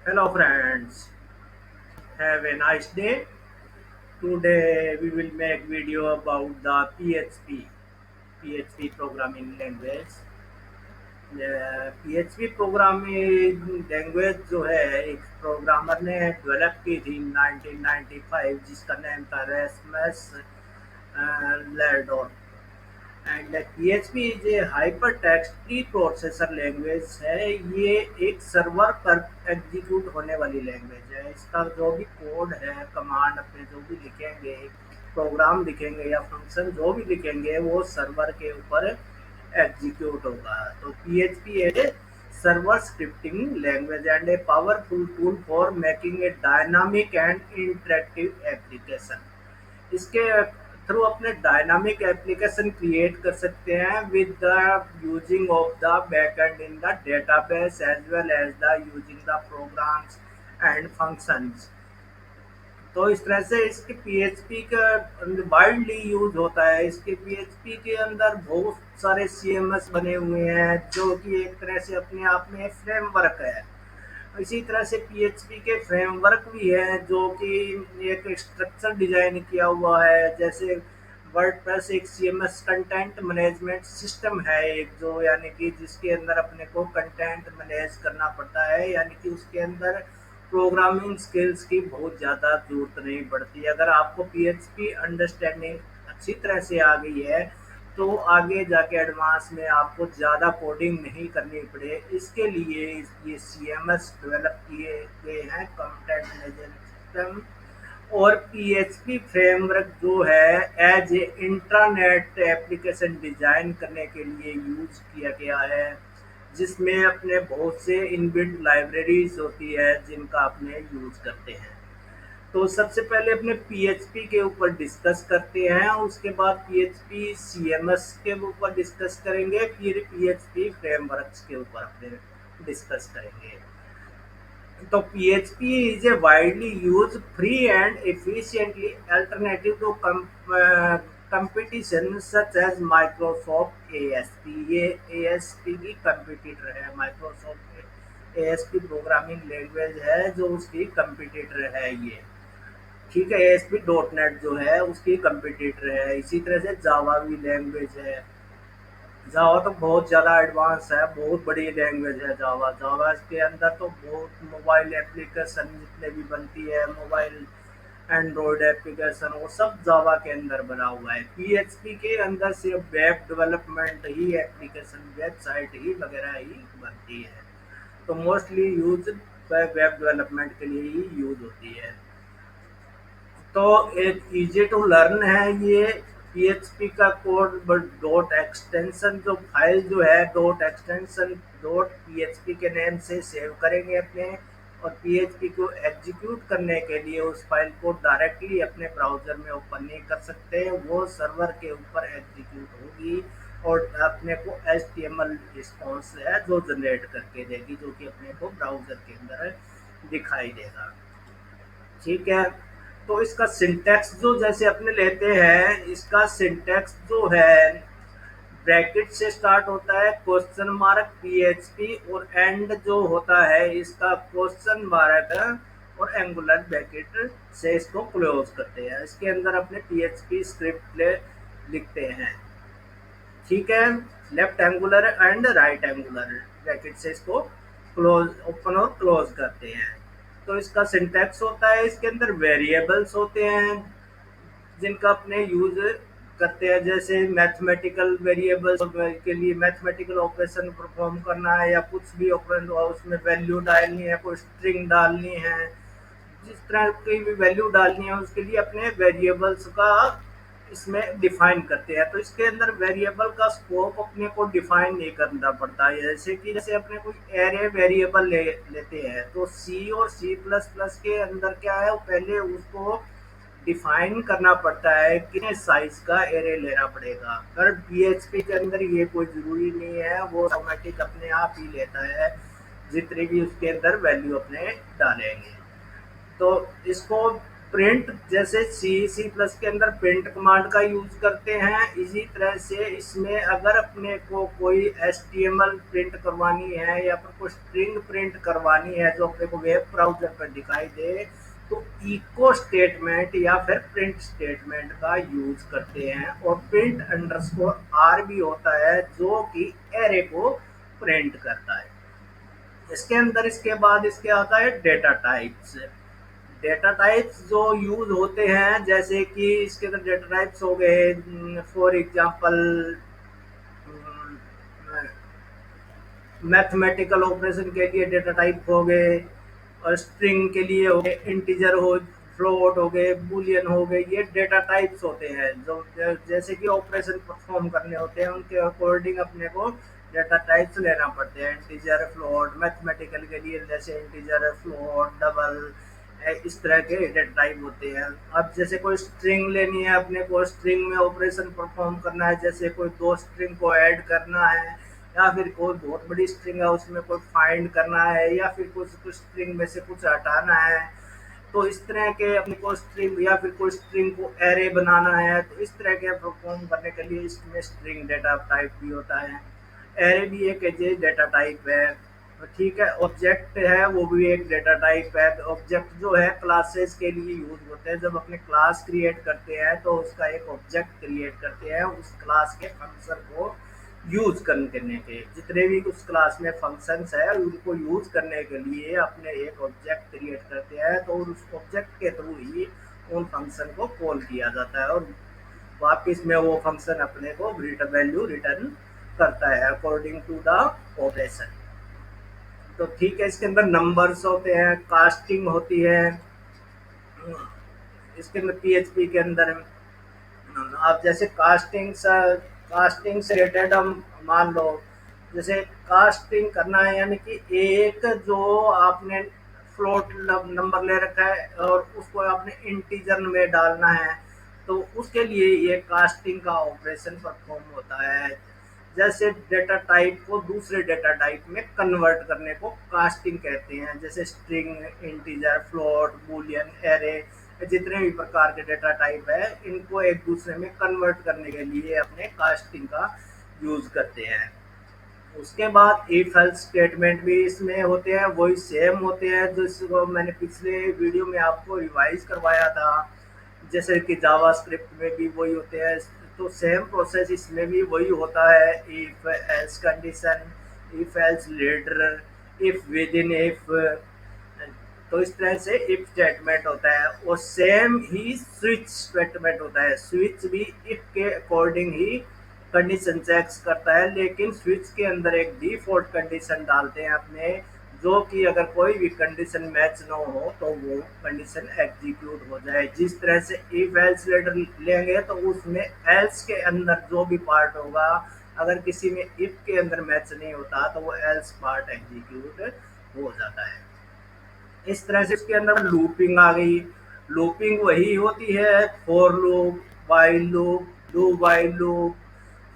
Hello friends, have a nice day. Today we will make video about the PHP programming language. PHP programming language जो है एक programmer ने develop की थी 1995 जिसका नाम था Rasmus Lerdorf. And PHP is a hypertext preprocessor language है। ये एक सर्वर पर एग्जीक्यूट होने वाली लैंग्वेज है। इसका जो भी कोड है, कमांड अपने जो भी लिखेंगे, प्रोग्राम लिखेंगे या फंक्शन जो भी लिखेंगे वो सर्वर के ऊपर एग्जीक्यूट होगा। तो PHP a server scripting language and a powerful tool for making a dynamic and interactive application. इसके थ्रू अपने डायनामिक एप्लीकेशन क्रिएट कर सकते हैं with the using of the backend in the database as well as the using the programs and functions. तो इस तरह से इसके PHP का वाइडली यूज होता है। इसके PHP के अंदर बहुत सारे CMS बने हुए हैं जो कि एक तरह से अपने आप में फ्रेमवर्क है। इसी तरह से PHP के फ्रेमवर्क भी हैं जो कि एक स्ट्रक्चर डिजाइन किया हुआ है। जैसे वर्डप्रेस एक CMS कंटेंट मैनेजमेंट सिस्टम है एक, जो यानी कि जिसके अंदर अपने को कंटेंट मैनेज करना पड़ता है, यानी कि उसके अंदर प्रोग्रामिंग स्किल्स की बहुत ज़्यादा ज़रूरत नहीं पड़ती। अगर आपको PHP अंडरस्टैंडिंग अच्छी तरह से आ गई है तो आगे जाके एडवांस में आपको ज़्यादा कोडिंग नहीं करनी पड़े। इसके लिए ये CMS डेवलप किए गए हैं, कंटेंट मैनेजमेंट सिस्टम। और PHP फ्रेमवर्क जो है as a intranet application design करने के लिए यूज किया गया है, जिसमें अपने बहुत से इनबिल्ट लाइब्रेरीज होती है जिनका अपने यूज करते हैं। तो सबसे पहले अपने PHP के ऊपर डिस्कस करते हैं, उसके बाद PHP CMS के ऊपर डिस्कस करेंगे, फिर PHP फ्रेमवर्क्स के ऊपर अपने डिस्कस करेंगे। तो PHP is a widely used, free and efficiently alternative to competition such as Microsoft ASP। ये ASP की competitor है। Microsoft ASP प्रोग्रामिंग लैंग्वेज है जो उसकी competitor है ये। ठीक है, ASP.NET जो है उसकी competitor है। इसी तरह से जावा भी लैंग्वेज है। जावा तो बहुत ज़्यादा एडवांस है, बहुत बड़ी लैंग्वेज है जावा। जावा के अंदर तो बहुत मोबाइल एप्लीकेशन जितने भी बनती है, मोबाइल एंड्रॉयड एप्लीकेशन, वो सब जावा के अंदर बना हुआ है। PHP के अंदर सिर्फ वेब डेवलपमेंट ही, एप्लीकेशन वेबसाइट ही वगैरह ही बनती है। तो मोस्टली यूज वेब डेवलपमेंट के लिए ही यूज होती है। तो एक इजी टू लर्न है ये PHP का कोड। बट डॉट एक्सटेंशन जो फाइल जो है, डॉट एक्सटेंशन डॉट PHP के नेम से सेव करेंगे अपने, और PHP को एग्जीक्यूट करने के लिए उस फाइल को डायरेक्टली अपने ब्राउजर में ओपन नहीं कर सकते, वो सर्वर के ऊपर एग्जीक्यूट होगी और अपने को HTML रिस्पॉन्स है जो जनरेट करके देगी, जो कि अपने को ब्राउजर के अंदर दिखाई देगा। ठीक है, तो इसका सिंटैक्स जो जैसे अपने लेते हैं, इसका सिंटैक्स जो है ब्रैकेट से स्टार्ट होता है, क्वेश्चन मार्क PHP, और एंड जो होता है इसका क्वेश्चन मार्क और एंगुलर ब्रैकेट से इसको क्लोज करते हैं। इसके अंदर अपने PHP स्क्रिप्ट लिखते हैं। ठीक है, left angular and right angular bracket से इसको क्लोज, ओपन और क्लोज करते हैं। तो इसका सिंटैक्स होता है, इसके अंदर वेरिएबल्स होते हैं जिनका अपने यूज करते हैं। जैसे मैथमेटिकल वेरिएबल्स के लिए मैथमेटिकल ऑपरेशन परफॉर्म करना है, या कुछ भी ऑपरेशन हुआ उसमें वैल्यू डालनी है, कोई स्ट्रिंग डालनी है, जिस तरह की भी वैल्यू डालनी है उसके लिए अपने वेरिएबल्स का इसमें डिफाइन करते हैं। तो इसके अंदर वेरिएबल का स्कोप अपने को डिफाइन नहीं करना पड़ता है। जैसे कि जैसे अपने कोई एरे वेरिएबल लेते हैं तो C और C++ के अंदर क्या है, वो पहले उसको डिफाइन करना पड़ता है कितने साइज का एरे लेना पड़ेगा। पर PHP के अंदर ये कोई जरूरी नहीं है, वो ऑटोमेटिक अपने आप ही लेता है जितनी भी उसके अंदर वैल्यू अपने डालेंगे। तो इसको प्रिंट जैसे सी प्लस के अंदर प्रिंट कमांड का यूज करते हैं, इसी तरह से इसमें अगर अपने को कोई HTML प्रिंट करवानी है या फिर कोई स्ट्रिंग प्रिंट करवानी है जो अपने को वेब ब्राउजर पर दिखाई दे, तो इको स्टेटमेंट या फिर प्रिंट स्टेटमेंट का यूज करते हैं। और प्रिंट अंडरस्कोर आर भी होता है जो कि एरे को प्रिंट करता है। इसके अंदर इसके बाद इसके आता है डेटा टाइप्स। डेटा टाइप्स जो यूज होते हैं, जैसे कि इसके अंदर डेटा टाइप्स हो गए, फॉर एग्जांपल मैथमेटिकल ऑपरेशन के लिए डेटा टाइप हो गए, और स्ट्रिंग के लिए हो गए, इंटीजर हो, फ्लोट हो गए, बूलियन हो गए, ये डेटा टाइप्स होते हैं जो जैसे कि ऑपरेशन परफॉर्म करने होते हैं उनके अकॉर्डिंग अपने को डेटा टाइप्स लेना पड़ते हैं। इंटीजर, फ्लोट, मैथमेटिकल के लिए जैसे इंटीजर, फ्लोट, डबल, इस तरह के डेटा टाइप होते हैं। अब जैसे कोई स्ट्रिंग लेनी है, अपने को स्ट्रिंग में ऑपरेशन परफॉर्म करना है, जैसे कोई दो स्ट्रिंग को ऐड करना है, या फिर कोई बहुत बड़ी स्ट्रिंग है उसमें कोई फाइंड करना है, या फिर कुछ स्ट्रिंग में से कुछ हटाना है, तो इस तरह के अपने को स्ट्रिंग या फिर कोई स्ट्रिंग को एरे बनाना है, तो इस तरह के परफॉर्म करने के लिए इसमें स्ट्रिंग डेटा टाइप भी होता है। एरे भी एक डेटा टाइप है। तो ठीक है, ऑब्जेक्ट है वो भी एक डेटा टाइप है। ऑब्जेक्ट जो है क्लासेस के लिए यूज होते हैं। जब अपने क्लास क्रिएट करते हैं तो उसका एक ऑब्जेक्ट क्रिएट करते हैं उस क्लास के फंक्शन को यूज करने के। जितने भी उस क्लास में फंक्शंस है उनको यूज करने के लिए अपने एक ऑब्जेक्ट क्रिएट करते हैं, तो उस ऑब्जेक्ट के थ्रू ही उन फंक्शन को कॉल किया जाता है और वापिस में वो फंक्शन अपने को वैल्यू रिटर्न करता है अकॉर्डिंग टू द ऑपरेशन। तो ठीक है, इसके अंदर नंबर्स होते हैं, कास्टिंग होती है, इसके अंदर PHP के अंदर आप जैसे कास्टिंग से रिलेटेड हम मान लो, जैसे कास्टिंग करना है यानी कि एक जो आपने फ्लोट नंबर ले रखा है और उसको आपने इंटीजर में डालना है, तो उसके लिए ये कास्टिंग का ऑपरेशन परफॉर्म होता है। जैसे डेटा टाइप को दूसरे डेटा टाइप में कन्वर्ट करने को कास्टिंग कहते हैं। जैसे string, integer, float, Boolean, array, जितने भी प्रकार के डेटा टाइप है इनको एक दूसरे में कन्वर्ट करने के लिए अपने कास्टिंग का यूज करते हैं। उसके बाद इफ एल्स स्टेटमेंट भी इसमें होते हैं, वही सेम होते हैं जिसको मैंने पिछले वीडियो में आपको रिवाइज करवाया था। जैसे कि जावा स्क्रिप्ट में भी वही होते हैं, तो सेम प्रोसेस इसमें भी वही होता है। If else condition, if else ladder, if within if, तो इस तरह से इफ स्टेटमेंट होता है। और सेम ही स्विच स्टेटमेंट होता है। स्विच भी इफ के अकॉर्डिंग ही कंडीशन चेक्स करता है, लेकिन स्विच के अंदर एक डिफॉल्ट कंडीशन डालते हैं अपने, जो कि अगर कोई भी कंडीशन मैच ना हो तो वो कंडीशन एग्जीक्यूट हो जाए। जिस तरह से इफ एल्स लेटर लेंगे तो उसमें एल्स के अंदर जो भी पार्ट होगा, अगर किसी में इफ के अंदर मैच नहीं होता तो वो एल्स पार्ट एग्जीक्यूट हो जाता है। इस तरह से इसके अंदर लूपिंग आ गई। लूपिंग वही होती है for loop, while loop, do while loop.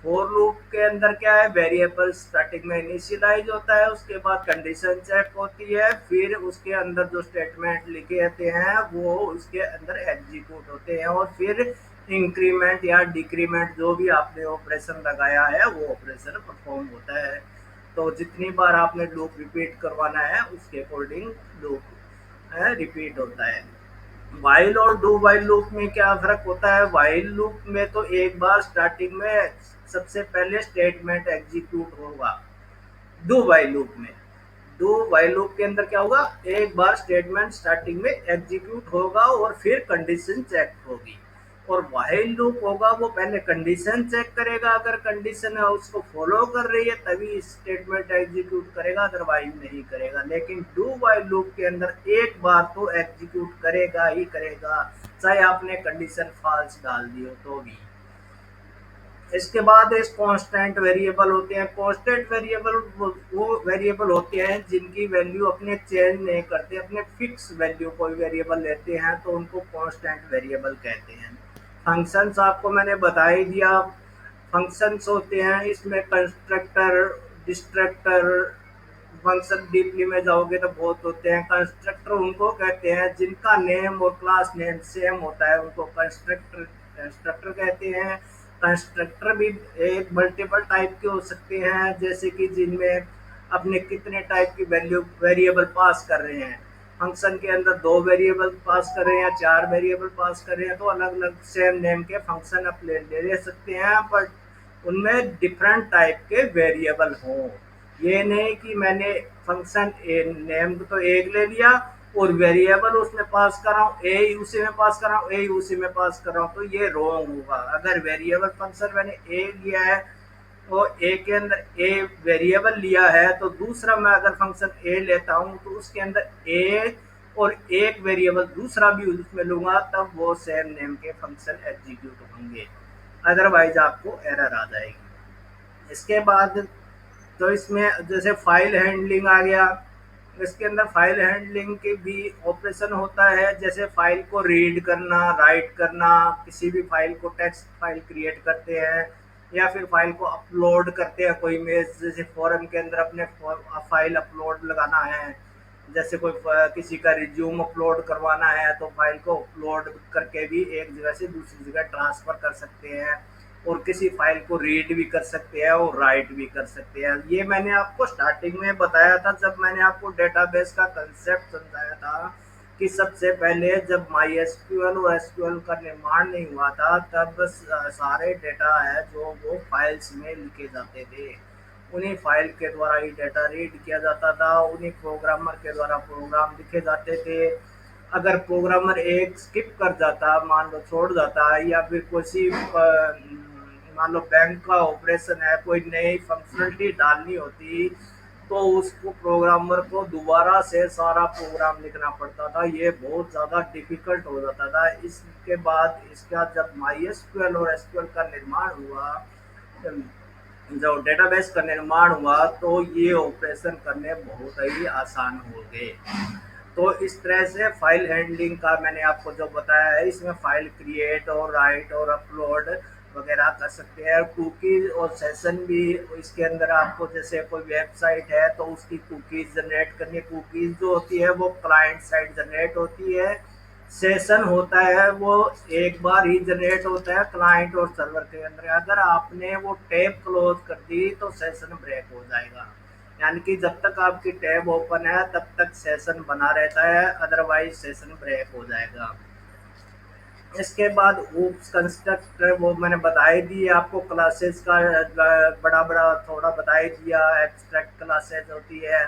For loop के अंदर क्या है, वेरिएबल स्टार्टिंग में इनिशियलाइज होता है, उसके बाद कंडीशन चेक होती है, फिर उसके अंदर जो स्टेटमेंट लिखे रहते हैं वो उसके अंदर एग्जीक्यूट होते हैं, और फिर इंक्रीमेंट या डिक्रीमेंट जो भी आपने ऑपरेशन लगाया है वो ऑपरेशन परफॉर्म होता है। तो जितनी बार आपने लूप रिपीट करवाना है उसके अकॉर्डिंग लूप रिपीट होता है। वाइल और डू वाइल लूप में क्या फर्क होता है? वाइल लूप में तो एक बार स्टार्टिंग में सबसे पहले स्टेटमेंट एग्जीक्यूट होगा। डू वाइल लूप में, डू वाइल लूप के अंदर क्या होगा, एक बार स्टेटमेंट स्टार्टिंग में एग्जीक्यूट होगा और फिर कंडीशन चेक होगी। और वाइल लूप होगा वो पहले कंडीशन चेक करेगा, अगर कंडीशन है उसको फॉलो कर रही है तभी स्टेटमेंट एग्जीक्यूट करेगा, अदरवाइज नहीं करेगा। लेकिन डू वाइल लूप के अंदर एक बार तो एग्जीक्यूट करेगा ही करेगा, चाहे आपने कंडीशन फॉल्स डाल दी हो तो भी। इसके बाद इस कांस्टेंट वेरिएबल होते हैं। कांस्टेंट वेरिएबल वो वेरिएबल होते हैं जिनकी वैल्यू अपने चेंज नहीं करते, अपने फिक्स वैल्यू कोई वेरिएबल लेते हैं तो उनको कांस्टेंट वेरिएबल कहते हैं। फंक्शंस आपको मैंने बता ही दिया। फंक्शंस होते हैं इसमें कंस्ट्रक्टर, डिस्ट्रक्टर, फंक्शन डीपली में जाओगे तो बहुत होते हैं। कंस्ट्रक्टर उनको कहते हैं जिनका नेम और क्लास नेम सेम होता है, उनको कंस्ट्रक्टर कंस्ट्रक्टर कहते हैं। कंस्ट्रक्टर भी एक मल्टीपल टाइप के हो सकते हैं, जैसे कि जिनमें अपने कितने टाइप की वैल्यू वेरिएबल पास कर रहे हैं। फंक्शन के अंदर दो वेरिएबल पास कर रहे हैं या चार वेरिएबल पास कर रहे हैं, तो अलग अलग सेम नेम के फंक्शन आप ले सकते हैं, बट उनमें डिफरेंट टाइप के वेरिएबल हों। ये नहीं कि मैंने फंक्शन नेम तो एक ले लिया और वेरिएबल उसमें पास कर रहा हूँ, ए उसी में पास कर रहा हूँ, ए उसी में पास कर रहा हूँ, तो ये रॉन्ग होगा। अगर वेरिएबल फंक्शन मैंने ए लिया है और ए के अंदर ए वेरिएबल लिया है, तो दूसरा मैं अगर फंक्शन ए लेता हूँ तो उसके अंदर ए और एक वेरिएबल दूसरा भी उसमें लूंगा, तब वो सेम नेम के फंक्शन एग्जीक्यूट होंगे, अदरवाइज आपको एरर आ जाएगी। इसके बाद तो इसमें जैसे फाइल हैंडलिंग आ गया, इसके अंदर फाइल हैंडलिंग के भी ऑपरेशन होता है, जैसे फाइल को रीड करना, राइट करना, किसी भी फाइल को टेक्स्ट फाइल क्रिएट करते हैं या फिर फाइल को अपलोड करते हैं कोई इमेज, जैसे फोरम के अंदर अपने फाइल अपलोड लगाना है, जैसे कोई किसी का रिज्यूम अपलोड करवाना है तो फाइल को अपलोड करके भी एक जगह से दूसरी जगह ट्रांसफर कर सकते हैं, और किसी फाइल को रीड भी कर सकते हैं और राइट भी कर सकते हैं। ये मैंने आपको स्टार्टिंग में बताया था जब मैंने आपको डेटाबेस का कंसेप्ट समझाया था, कि सबसे पहले जब माई एसक्यूएल और एसक्यूएल का निर्माण नहीं हुआ था, तब सारे डेटा है जो वो फाइल्स में लिखे जाते थे। उन्हीं फाइल के द्वारा ही डेटा रीड किया जाता था, उन्हीं प्रोग्रामर के द्वारा प्रोग्राम लिखे जाते थे। अगर प्रोग्रामर एक स्किप कर जाता, मान लो छोड़ जाता, या फिर किसी मान लो बैंक का ऑपरेशन है, कोई नई फंक्शनलिटी डालनी होती, तो उसको प्रोग्रामर को दोबारा से सारा प्रोग्राम लिखना पड़ता था, ये बहुत ज़्यादा डिफिकल्ट हो जाता था। इसके बाद इसका जब माई एसक्यूएल और एसक्यूएल का निर्माण हुआ, जो डेटाबेस का निर्माण हुआ, तो ये ऑपरेशन करने बहुत ही आसान हो गए। तो इस तरह से फाइल हैंडलिंग का मैंने आपको जो बताया है, इसमें फाइल क्रिएट और राइट और अपलोड वगैरह कर सकते हैं। कुकीज और सेशन भी इसके अंदर आपको, जैसे कोई वेबसाइट है तो उसकी कुकीज जनरेट करनी, कुकीज जो होती है वो क्लाइंट साइड जनरेट होती है, सेशन होता है वो एक बार ही जनरेट होता है क्लाइंट और सर्वर के अंदर। अगर आपने वो टैब क्लोज कर दी तो सेशन ब्रेक हो जाएगा, यानी कि जब तक आपकी टैब ओपन है तब तक सेशन बना रहता है, अदरवाइज सेशन ब्रेक हो जाएगा। इसके बाद ऊप्स कंस्ट्रक्टर वो मैंने बता ही दी आपको, क्लासेस का बड़ा बड़ा थोड़ा बता ही दिया। एब्स्ट्रैक्ट क्लासेस होती है,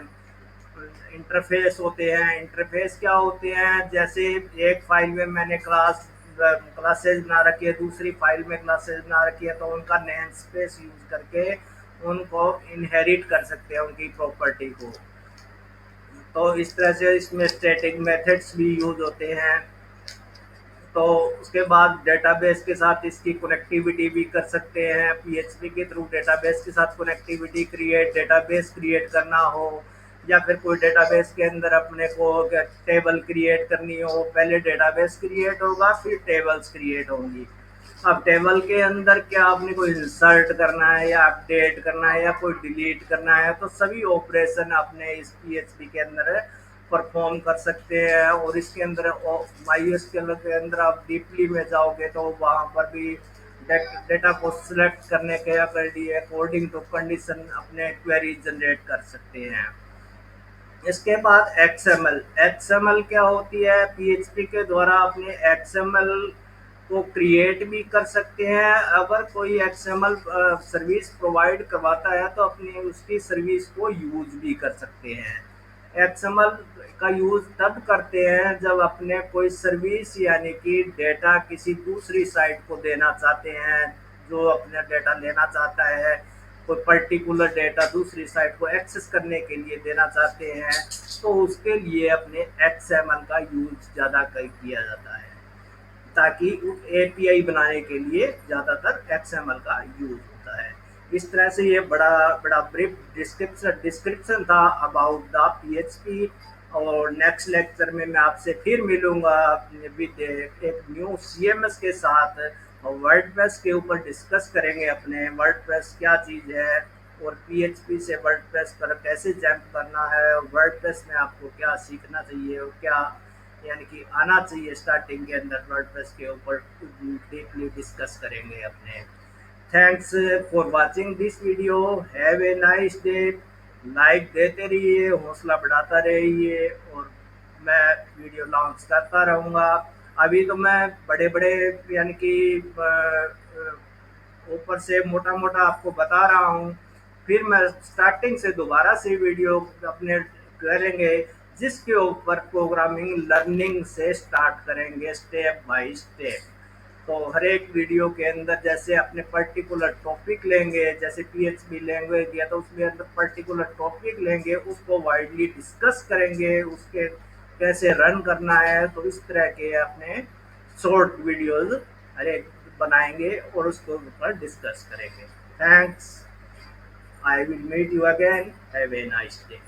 इंटरफेस होते हैं। इंटरफेस क्या होते हैं, जैसे एक फाइल में मैंने क्लासेज बना रखी है, दूसरी फाइल में क्लासेज बना रखी है, तो उनका नेम स्पेस यूज करके उनको इनहेरिट कर सकते हैं उनकी प्रॉपर्टी को। तो इस तरह से इसमें स्टैटिक मेथड्स भी यूज होते हैं। तो उसके बाद डेटाबेस के साथ इसकी कनेक्टिविटी भी कर सकते हैं, पीएचपी के थ्रू डेटाबेस के साथ कनेक्टिविटी डेटाबेस क्रिएट करना हो, या फिर कोई डेटाबेस के अंदर अपने को टेबल क्रिएट करनी हो, पहले डेटाबेस क्रिएट होगा फिर टेबल्स क्रिएट होंगी। अब टेबल के अंदर क्या आपने कोई इंसर्ट करना है या अपडेट करना है या कोई डिलीट करना है, तो सभी ऑपरेशन अपने इस पीएचपी के अंदर परफॉर्म कर सकते हैं। और इसके अंदर माईएसक्यूएल के अंदर आप डीपली में जाओगे तो वहाँ पर भी डेटा को सिलेक्ट करने के अकॉर्डिंग टू कंडीशन अपने क्वेरी जनरेट कर सकते हैं। इसके बाद एक्सएमएल, एक्सएमएल क्या होती है, पीएचपी के द्वारा अपने एक्सएमएल को क्रिएट भी कर सकते हैं। अगर कोई एक्सएमएल सर्विस प्रोवाइड करवाता है तो अपनी उसकी सर्विस को यूज भी कर सकते हैं। एक्सएमएल का यूज तब करते हैं जब अपने कोई सर्विस यानी कि डेटा किसी दूसरी साइट को देना चाहते हैं, जो अपना डेटा लेना चाहता है, कोई पर्टिकुलर डेटा दूसरी साइट को एक्सेस करने के लिए देना चाहते हैं, तो उसके लिए अपने एक्सएमएल का यूज ज़्यादा किया जाता है, ताकि एपीआई बनाने के लिए ज़्यादातर एक्सएमएल का यूज होता है। इस तरह से ये बड़ा बड़ा ब्रीफ डिस्क्रिप्शन था अबाउट द पीएचपी। और नेक्स्ट लेक्चर में मैं आपसे फिर मिलूंगा विद एक न्यू सीएमएस के साथ, और वर्डप्रेस के ऊपर डिस्कस करेंगे अपने वर्डप्रेस क्या चीज़ है, और पीएचपी से वर्डप्रेस पर कैसे जंप करना है, और वर्डप्रेस में आपको क्या सीखना चाहिए और क्या यानी कि आना चाहिए स्टार्टिंग के अंदर वर्डप्रेस के ऊपर डीपली डिस्कस करेंगे अपने। Thanks for watching this video, have a nice day. Like देते रहिए, हौसला बढ़ाता रहिए, और मैं वीडियो लॉन्च करता रहूँगा। अभी तो मैं बड़े बड़े यानी कि ऊपर से मोटा मोटा आपको बता रहा हूँ, फिर मैं स्टार्टिंग से दोबारा से वीडियो अपने करेंगे, जिसके ऊपर प्रोग्रामिंग लर्निंग से स्टार्ट करेंगे स्टेप बाय स्टेप। तो हर एक वीडियो के अंदर जैसे अपने पर्टिकुलर टॉपिक लेंगे, जैसे पीएचपी लैंग्वेज दिया तो उसके अंदर पर्टिकुलर टॉपिक लेंगे, उसको वाइडली डिस्कस करेंगे, उसके कैसे रन करना है, तो इस तरह के अपने शॉर्ट वीडियोस अरे बनाएंगे और उसके ऊपर डिस्कस करेंगे। Thanks, I will meet you again, have a nice day.